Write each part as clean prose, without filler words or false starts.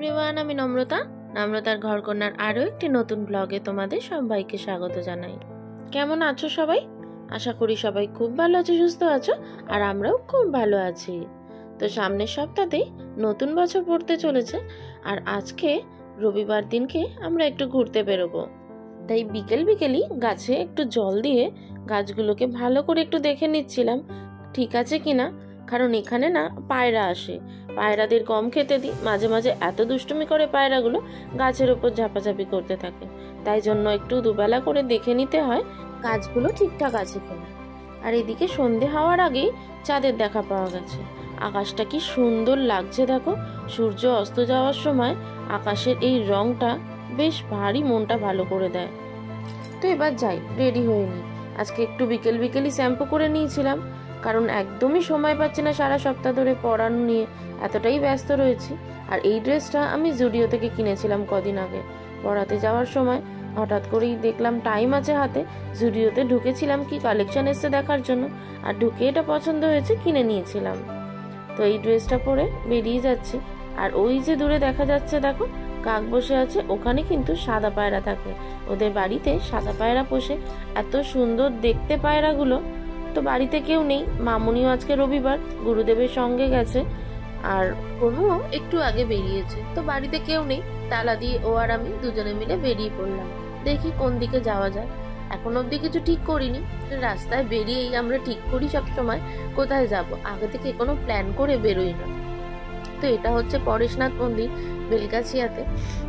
Everyone, আমি নম্রতা। নম্রতার ঘরকন্যার আরও একটি নতুন ব্লগে তোমাদের সবাইকে স্বাগত জানাই। কেমন আছো সবাই? আশা করি সবাই খুব ভালো আছো, সুস্থ আছো, আর আমরাও খুব ভালো আছি। তো সামনের সপ্তাহেই নতুন বছর পড়তে চলেছে, আর আজকে রবিবার দিনকে আমরা একটু ঘুরতে বেরোবো। তাই বিকেলই গাছে একটু জল দিয়ে গাছগুলোকে ভালো করে একটু দেখে নিচ্ছিলাম ঠিক আছে কিনা, কারণ এখানে না পায়রা আসে। পায়রাদের কম খেতে দিই, মাঝে মাঝে এত দুষ্টুমি করে পায়রাগুলো গাছের ওপর ঝাপাঝাপি করতে থাকে, তাই জন্য একটু দুবেলা করে দেখে নিতে হয় গাছগুলো ঠিকঠাক আছে কিনা। আর এদিকে সন্ধে হওয়ার আগেই চাঁদের দেখা পাওয়া গেছে। আকাশটা কি সুন্দর লাগছে দেখো, সূর্য অস্ত যাওয়ার সময় আকাশের এই রংটা বেশ ভারী মনটা ভালো করে দেয়। তো এবার যাই, রেডি হয়ে নিই। আজকে একটু বিকেলই শ্যাম্পু করে নিয়েছিলাম, কারণ একদমই সময় পাচ্ছি না সারা সপ্তাহ ধরে পড়ানো নিয়ে, এতটাই ব্যস্ত রয়েছি। আর এই ড্রেসটা আমি জুডিও থেকে কিনেছিলাম কদিন আগে। পড়াতে যাওয়ার সময় হঠাৎ করেই দেখলাম টাইম আছে হাতে, জুডিওতে ঢুকেছিলাম কি কালেকশন এসছে দেখার জন্য, আর ঢুকে এটা পছন্দ হয়েছে, কিনে নিয়েছিলাম। তো এই ড্রেসটা পরে বেরিয়ে যাচ্ছি। আর ওই যে দূরে দেখা যাচ্ছে দেখো কাক বসে আছে, ওখানে কিন্তু সাদা পায়রা থাকে। ওদের বাড়িতে সাদা পায়রা পোষে, এত সুন্দর দেখতে পায়রাগুলো। তো বাড়িতে কেউ নেই, মামুনিও আজকে রবিবার গুরুদেবের সঙ্গে গেছে, আর অনুও একটু আগে বেরিয়েছে। তো বাড়িতে কেউ নেই, তালা দিয়ে ও আর আমি দুজনে মিলে বেরিয়ে পড়লাম। দেখি কোন দিকে যাওয়া যায়। এখন অব্দি কিছু ঠিক করিনি, রাস্তায় বেরিয়েই আমরা ঠিক করি সব সময় কোথায় যাব, আগে থেকে কোনো প্ল্যান করে বেরোই না। তো এটা হচ্ছে পরেশনাথ মন্দির, বেলগাছিয়াতে।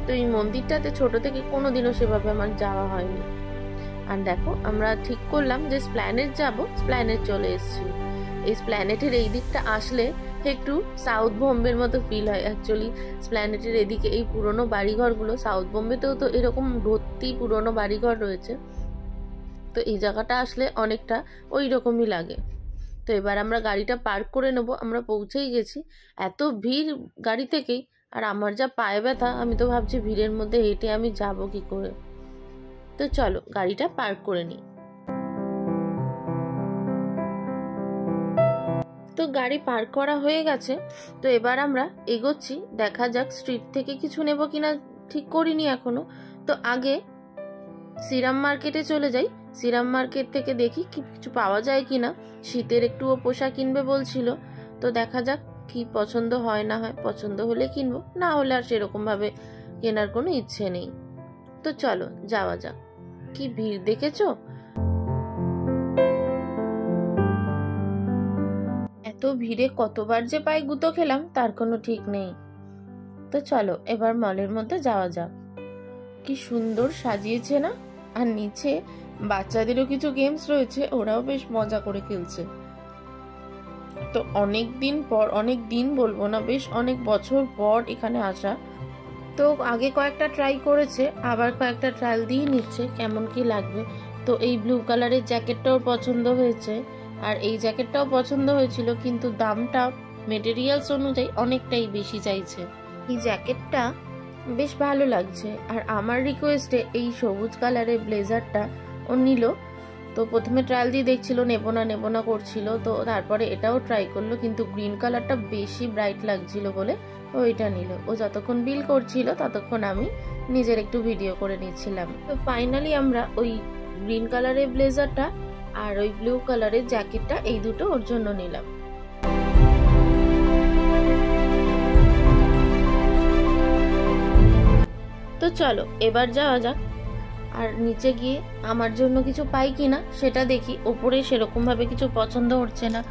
তো এই মন্দিরটাতে ছোট থেকে কোনোদিনও সেভাবে আমার যাওয়া হয়নি। আর দেখো আমরা ঠিক করলাম যে স্প্ল্যানেট যাব, স্প্ল্যানেট চলে এসেছি। এই স্প্ল্যানেটের এই দিকটা আসলে একটু সাউথ বোম্বের মতো ফিল হয়। অ্যাকচুয়ালি স্প্ল্যানেটের এদিকে এই পুরনো বাড়িঘরগুলো, সাউথ বোম্বেতেও তো এরকম ভর্তি পুরনো বাড়িঘর রয়েছে, তো এই জায়গাটা আসলে অনেকটা ওই রকমই লাগে। তো এবার আমরা গাড়িটা পার্ক করে নেব, আমরা পৌঁছেই গেছি। এত ভিড় গাড়ি থেকেই, আর আমার যা পায়ে ব্যথা, আমি তো ভাবছি ভিড়ের মধ্যে হেঁটে আমি যাব কি করে। তো চলো গাড়িটা পার্ক করে নিই। তো গাড়ি পার্ক করা হয়ে গেছে। তো এবার আমরা এগোচ্ছি, দেখা যাক স্ট্রিট থেকে কিছু নেব কিনা ঠিক করিনি এখনো। তো আগে শ্রীরাম মার্কেটে চলে যাই, শ্রীরাম মার্কেট থেকে দেখি কিছু পাওয়া যায় কিনা। শীতের একটুও পোশাক কিনবে বলছিল, তো দেখা যাক কি পছন্দ হয় না হয়। পছন্দ হলে কিনবো, না হলে আর সেরকম ভাবে কেনার কোনো ইচ্ছে নেই। তো চলো যাওয়া যাক। কি ভিড় দেখেছো, এত ভিড়ে কতবার যে পায়ে গুঁতো খেলাম তার কোনো ঠিক নেই। তো চলো এবার মলের মধ্যে যাওয়া যাক। কি সুন্দর সাজিয়েছে না, আর নিচে বাচ্চাদেরও কিছু গেমস রয়েছে, ওরাও বেশ মজা করে খেলছে। তো অনেক দিন বলবো না, বেশ অনেক বছর পর এখানে আসা। তো আগে কয়েকটা ট্রাই করেছে, আবার কয়েকটা ট্রায়াল দিয়ে নিচ্ছে কেমন কি লাগবে। তো এই ব্লু কালারের জ্যাকেটটাও পছন্দ হয়েছে, আর এই জ্যাকেটটাও পছন্দ হয়েছিল, কিন্তু দামটা মেটেরিয়ালস অনুযায়ী অনেকটাই বেশি চাইছে। এই জ্যাকেটটা বেশ ভালো লাগছে, আর আমার রিকোয়েস্টে এই সবুজ কালারের ব্লেজারটা ও নিল। তো প্রথমে ট্রায়াল দিয়ে দেখছিল, নেবো না করছিল, তো তারপরে এটাও ট্রাই করলো, কিন্তু গ্রিন কালারটা বেশি ব্রাইট লাগছিল বলে ও এটা নিল। ও যতক্ষণ বিল করছিল ততক্ষণ আমি নিজের একটু ভিডিও করে নিচ্ছিলাম। তো ফাইনালি আমরা ওই গ্রিন কালারের ব্লেজারটা আর ওই ব্লু কালারের জ্যাকেটটা এই দুটো ওর জন্য নিলাম। তো চলো এবার যাওয়া যাক, আর নিচে গিয়ে আমার জন্য কিছু পাই কিনা সেটা দেখি। ওপরে সেরকম ভাবে কিছু পছন্দ হচ্ছে না,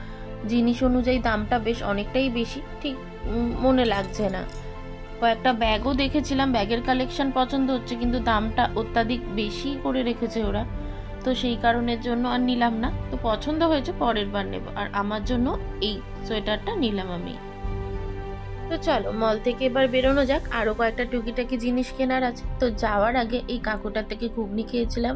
জিনিস অনুযায়ী দামটা বেশ অনেকটাই বেশি, ঠিক মনে লাগছে না। কয়েকটা ব্যাগও দেখেছিলাম, ব্যাগের কালেকশন পছন্দ হচ্ছে, কিন্তু দামটা অত্যাধিক বেশি করে রেখেছে ওরা, তো সেই কারণের জন্য আর নিলাম না। তো পছন্দ হয়েছে, পরের বার নেব। আর আমার জন্য এই সোয়েটারটা নিলাম আমি। তো চলো মল থেকে এবার বেরোনো যাক, আরো কয়েকটা টুকিটাকি জিনিস কেনার আছে। তো যাওয়ার আগে এই কাকুটার থেকে ঘুগনি খেয়েছিলাম,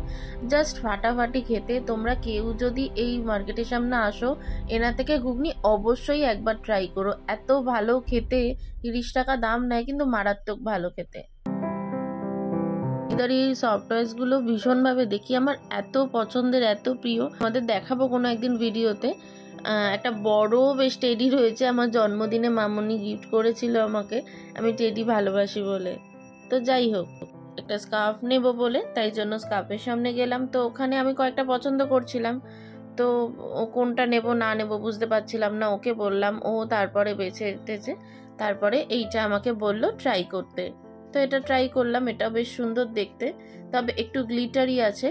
জাস্ট ফাটাফাটি খেতে। তোমরা কেউ যদি এই মার্কেটের সামনে আসো, এনা থেকে ঘুগনি অবশ্যই একবার ট্রাই করো, এত ভালো খেতে। 30 টাকা দাম নেয়, কিন্তু মারাত্মক ভালো খেতে। এই সফটওয়্যার গুলো ভীষণ ভাবে দেখি, আমার এত পছন্দের, এত প্রিয়। আমাদের দেখাবো কোনো একদিন ভিডিওতে। একটা বড় বেশ টেডি রয়েছে, আমার জন্মদিনে মামনি গিফট করেছিল আমাকে, আমি টেডি ভালোবাসি বলে। তো যাই হোক, একটা স্কার্ফ নেব বলে তাই জন্য স্কার্ফের সামনে গেলাম। তো ওখানে আমি কয়েকটা পছন্দ করছিলাম, তো ও কোনটা নেব না নেব বুঝতে পারছিলাম না। ওকে বললাম, ও তারপরে বেছে এটেছে, তারপরে এইটা আমাকে বলল ট্রাই করতে। তো এটা ট্রাই করলাম, এটা বেশ সুন্দর দেখতে, তবে একটু গ্লিটারি আছে,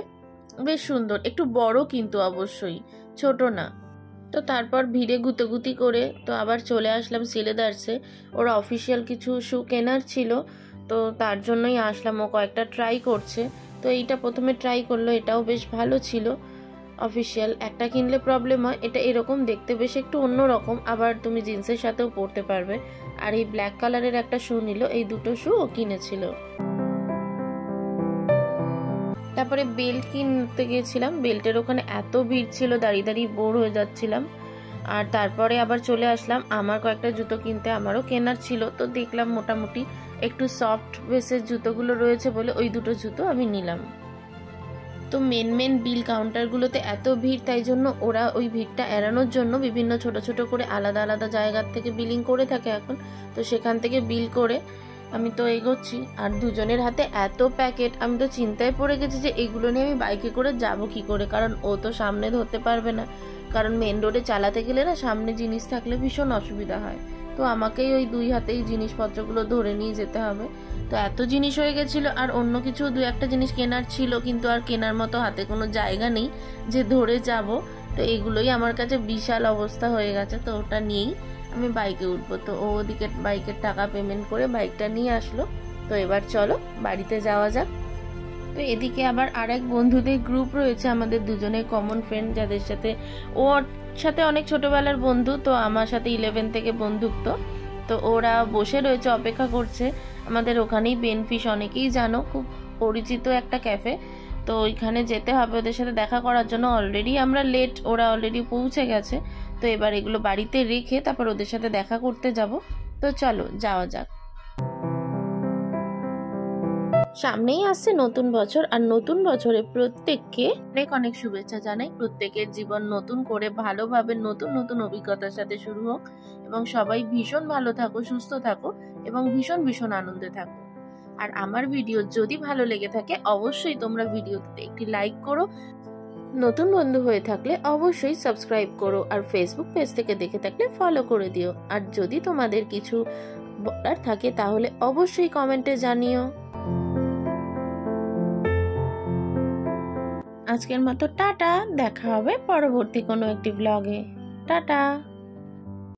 বেশ সুন্দর, একটু বড় কিন্তু অবশ্যই, ছোট না। তো তারপর ভিড়ে গুতোগুতি করে তো আবার চলে আসলাম সিলেদার্সে। ওর অফিসিয়াল কিছু শু কেনার ছিল, তো তার জন্যই আসলাম। ও কয়েকটা ট্রাই করছে, তো এইটা প্রথমে ট্রাই করলো, এটাও বেশ ভালো ছিল। অফিসিয়াল একটা কিনলে প্রবলেম হয়, এটা এরকম দেখতে বেশ একটু অন্যরকম, আবার তুমি জিন্সের সাথেও পরতে পারবে। আর এই ব্ল্যাক কালারের একটা শু নিল, এই দুটো শু ও কিনেছিল। তারপরে বেল্ট কিনতে গিয়েছিলাম, বেল্টের ওখানে এত ভিড় ছিল, দাঁড়িয়ে দাঁড়িয়ে বোর হয়ে যাচ্ছিলাম। আর তারপরে আবার চলে আসলাম আমার কয়েকটা জুতো কিনতে, আমারও কেনার ছিল। তো দেখলাম মোটামুটি একটু সফট বেসের জুতোগুলো রয়েছে বলে ওই দুটো জুতো আমি নিলাম। তো মেন বিল কাউন্টারগুলোতে এত ভিড়, তাই জন্য ওরা ওই ভিড়টা এড়ানোর জন্য বিভিন্ন ছোট ছোট করে আলাদা আলাদা জায়গার থেকে বিলিং করে থাকে এখন। তো সেখান থেকে বিল করে আমি তো এগোচ্ছি, আর দুজনের হাতে এত প্যাকেট, আমি তো চিন্তায় পড়ে গেছি যে এগুলো নিয়ে আমি বাইকে করে যাব কি করে, কারণ ও তো সামনে ধরতে পারবে না, কারণ মেন রোডে চালাতে গেলে না সামনে জিনিস থাকলে ভীষণ অসুবিধা হয়। তো আমাকেই ওই দুই হাতেই জিনিসপত্রগুলো ধরে নিয়ে যেতে হবে। তো এত জিনিস হয়ে গেছিলো, আর অন্য কিছু দু একটা জিনিস কেনার ছিল, কিন্তু আর কেনার মতো হাতে কোনো জায়গা নেই যে ধরে যাব। তো এগুলোই আমার কাছে বিশাল অবস্থা হয়ে গেছে। তো ওটা নিয়েই আমি বাইকে উঠবো। তো ও ওদিকে বাইকের টাকা পেমেন্ট করে বাইকটা নিয়ে আসলো। তো এবার চলো বাড়িতে যাওয়া যাক। তো এদিকে আবার আরেক বন্ধুদের গ্রুপ রয়েছে, আমাদের দুজনের কমন ফ্রেন্ড, যাদের সাথে ওর সাথে অনেক ছোটবেলার বন্ধু, তো আমার সাথে 11 থেকে বন্ধুত্ব। তো ওরা বসে রয়েছে, অপেক্ষা করছে আমাদের ওখানেই। বেনফিশ অনেকেই জানো, খুব পরিচিত একটা ক্যাফে। তো ওইখানে যেতে হবে ওদের সাথে দেখা করার জন্য। অলরেডি আমরা লেট, ওরা অলরেডি পৌঁছে গেছে। তো এবার এগুলো বাড়িতে রেখে তারপর ওদের সাথে দেখা করতে যাব। তো চলো যাওয়া যাক। সামনেই আসছে নতুন বছর, আর নতুন বছরে প্রত্যেককে অনেক অনেক শুভেচ্ছা জানাই। প্রত্যেকের জীবন নতুন করে ভালোভাবে নতুন নতুন অভিজ্ঞতার সাথে শুরু হোক, এবং সবাই ভীষণ ভালো থাকো, সুস্থ থাকো, এবং ভীষণ ভীষণ আনন্দে থাকো। আর আমার ভিডিও যদি ভালো লেগে থাকে অবশ্যই তোমরা ভিডিওতে একটি লাইক করো, নতুন বন্ধু হয়ে থাকলে অবশ্যই সাবস্ক্রাইব করো, আর ফেসবুক পেজ থেকে দেখে থাকলে ফলো করে দিও। আর যদি তোমাদের কিছু বলার থাকে তাহলে অবশ্যই কমেন্টে জানিও। আজকের মতো টাটা, দেখা হবে পরবর্তী কোনো একটি ব্লগে। টাটা।